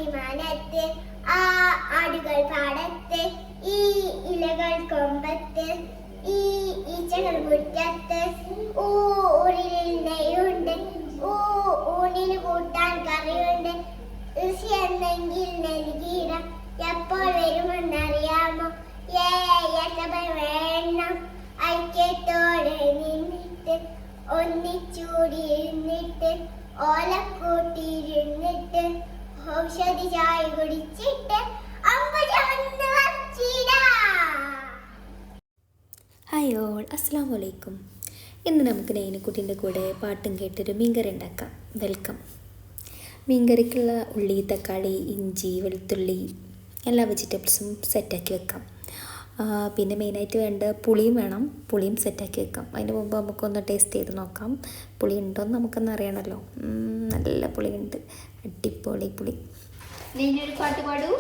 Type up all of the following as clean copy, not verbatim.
കിളിമാനത്ത് ആ ആടുകൾ പാടത്ത് ഈ ഇലകൾ കൊമ്പത്ത് ഈ ഈച്ചകൾ മുറ്റത്ത് ഊരിൽ നെയ്യുണ്ട് ഊണിന് കൂട്ടാൻ കറിയുണ്ട് ഋഷി എന്നെങ്കിൽ നൽകിയിട എപ്പോൾ വരുമെന്നറിയാമോ വേണം ഐക്യത്തോടെ നിന്നിട്ട് ഒന്നിച്ചൂടിയിരുന്നിട്ട് ഓലക്കൂട്ടിയിരുന്നിട്ട് ഔഷധി ചായ കുടിച്ചിട്ട് ഹായ് ഓൾ, അസ്സലാമു അലൈക്കും. ഇന്ന് നമുക്ക് നൈനക്കുട്ടീൻ്റെ കൂടെ പാട്ടും കേട്ടൊരു മീൻകറി ഉണ്ടാക്കാം. വെൽക്കം. മീൻകറിക്കുള്ള ഉള്ളി, തക്കാളി, ഇഞ്ചി, വെളുത്തുള്ളി എല്ലാ വെജിറ്റബിൾസും സെറ്റാക്കി വെക്കാം. പിന്നെ മെയിനായിട്ട് വേണ്ട പുളിയും വേണം. പുളിയും സെറ്റാക്കി വെക്കാം. അതിന് മുമ്പ് നമുക്കൊന്ന് ടേസ്റ്റ് ചെയ്ത് നോക്കാം. പുളി ഉണ്ടോയെന്ന് നമുക്കൊന്ന് അറിയണമല്ലോ. നല്ല പുളിയുണ്ട്, അടിപൊളി പുളി. ഒരു പാട്ട് പാടൂ.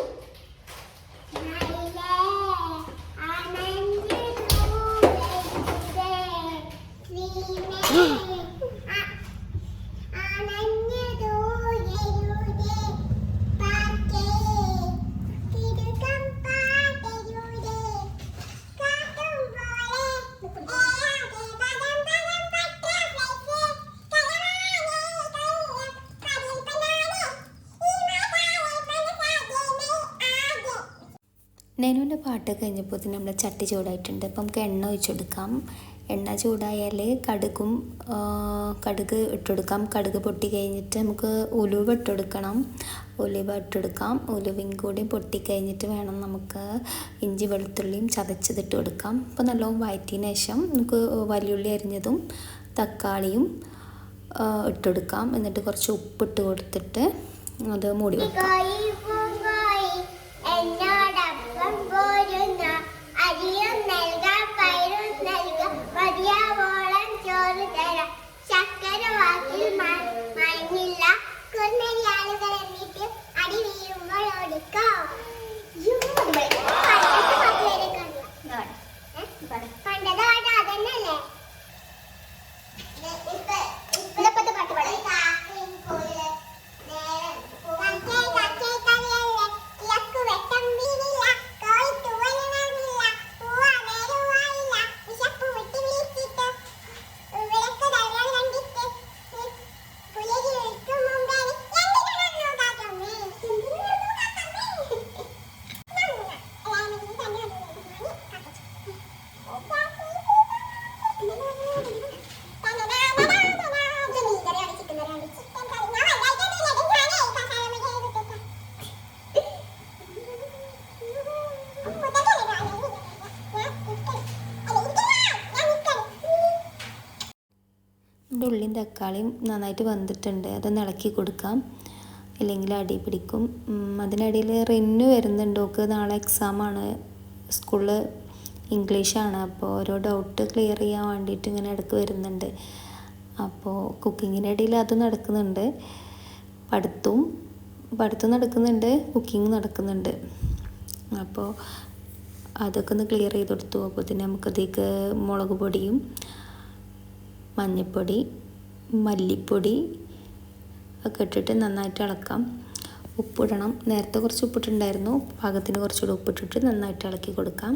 നെനുവിൻ്റെ പാട്ട് കഴിഞ്ഞപ്പോൾ നമ്മൾ ചട്ടി ചൂടായിട്ടുണ്ട്. അപ്പം നമുക്ക് എണ്ണ ഒഴിച്ചെടുക്കാം. എണ്ണ ചൂടായാൽ കടുക് ഇട്ടെടുക്കാം. കടുക് പൊട്ടി കഴിഞ്ഞിട്ട് നമുക്ക് ഉലുവ ഇട്ടെടുക്കണം. ഉലുവ ഇട്ടെടുക്കാം. ഉലുവയും കൂടി പൊട്ടി കഴിഞ്ഞിട്ട് വേണം നമുക്ക് ഇഞ്ചി വെളുത്തുള്ളിയും ചതച്ചതിട്ട് കൊടുക്കാം. അപ്പോൾ നല്ലോണം വഴറ്റിയതിന് ശേഷം നമുക്ക് വലിയുള്ളി അരിഞ്ഞതും തക്കാളിയും ഇട്ടെടുക്കാം. എന്നിട്ട് കുറച്ച് ഉപ്പിട്ട് കൊടുത്തിട്ട് അത് മൂടി വെക്കാം. ഉള്ളിയും തക്കാളിയും നന്നായിട്ട് വന്നിട്ടുണ്ട്. അതൊന്ന് ഇളക്കി കൊടുക്കാം, ഇല്ലെങ്കിൽ അടി പിടിക്കും. അതിനിടയിൽ റിന്നു വരുന്നുണ്ട്. ഓക്ക് നാളെ എക്സാമാണ്, സ്കൂളിൽ ഇംഗ്ലീഷാണ്. അപ്പോൾ ഓരോ ഡൗട്ട് ക്ലിയർ ചെയ്യാൻ വേണ്ടിയിട്ട് ഇങ്ങനെ ഇടയ്ക്ക് വരുന്നുണ്ട്. അപ്പോൾ കുക്കിങ്ങിൻ്റെ ഇടയിൽ അത് നടക്കുന്നുണ്ട്. പഠിത്തം നടക്കുന്നുണ്ട്, കുക്കിങ് നടക്കുന്നുണ്ട്. അപ്പോൾ അതൊക്കെ ഒന്ന് ക്ലിയർ ചെയ്ത് കൊടുത്തു. അപ്പോൾ തന്നെ നമുക്കതേക്ക് മുളക് പൊടിയും മഞ്ഞൾപ്പൊടി മല്ലിപ്പൊടി ഒക്കെ ഇട്ടിട്ട് നന്നായിട്ട് ഇളക്കാം. ഉപ്പിടണം. നേരത്തെ കുറച്ച് ഉപ്പിട്ടുണ്ടായിരുന്നു, പാകത്തിന് കുറച്ചുകൂടി ഉപ്പിട്ടിട്ട് നന്നായിട്ട് ഇളക്കി കൊടുക്കാം.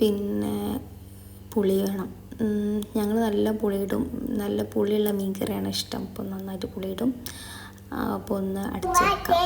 പിന്നെ പുളി വേണം. ഞങ്ങൾ നല്ല പുളിയിടും. നല്ല പുളിയുള്ള മീൻ കറിയാണ് ഇഷ്ടം. അപ്പോൾ നന്നായിട്ട് പുളിയിടും. അപ്പോൾ ഒന്ന് അടച്ച് വെക്കാം.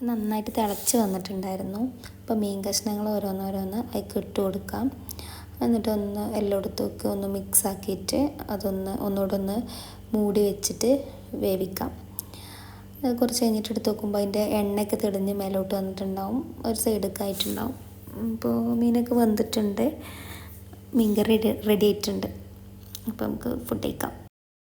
നന്നായിട്ട് തിളച്ച് വന്നിട്ടുണ്ടായിരുന്നു. അപ്പോൾ മീൻ കഷ്ണങ്ങൾ ഓരോന്നോരോന്ന് അതിലേക്ക് ഇട്ട് കൊടുക്കാം. എന്നിട്ട് എല്ലായിടത്തുമൊക്കെ ഒന്ന് മിക്സ് ആക്കിയിട്ട് ഒന്നുകൂടെ ഒന്ന് മൂടി വെച്ചിട്ട് വേവിക്കാം. കുറച്ച് കഴിഞ്ഞിട്ട് എടുത്ത് നോക്കുമ്പോൾ അതിൻ്റെ എണ്ണയൊക്കെ തെളിഞ്ഞ് മേലോട്ട് വന്നിട്ടുണ്ടാവും, ഒരു സൈഡൊക്കെ ആയിട്ടുണ്ടാവും. അപ്പോൾ മീനൊക്കെ വെന്തിട്ടുണ്ട്, മീൻകറി റെഡി ആയിട്ടുണ്ട്. അപ്പോൾ നമുക്ക് ഫുഡ് കഴിക്കാം.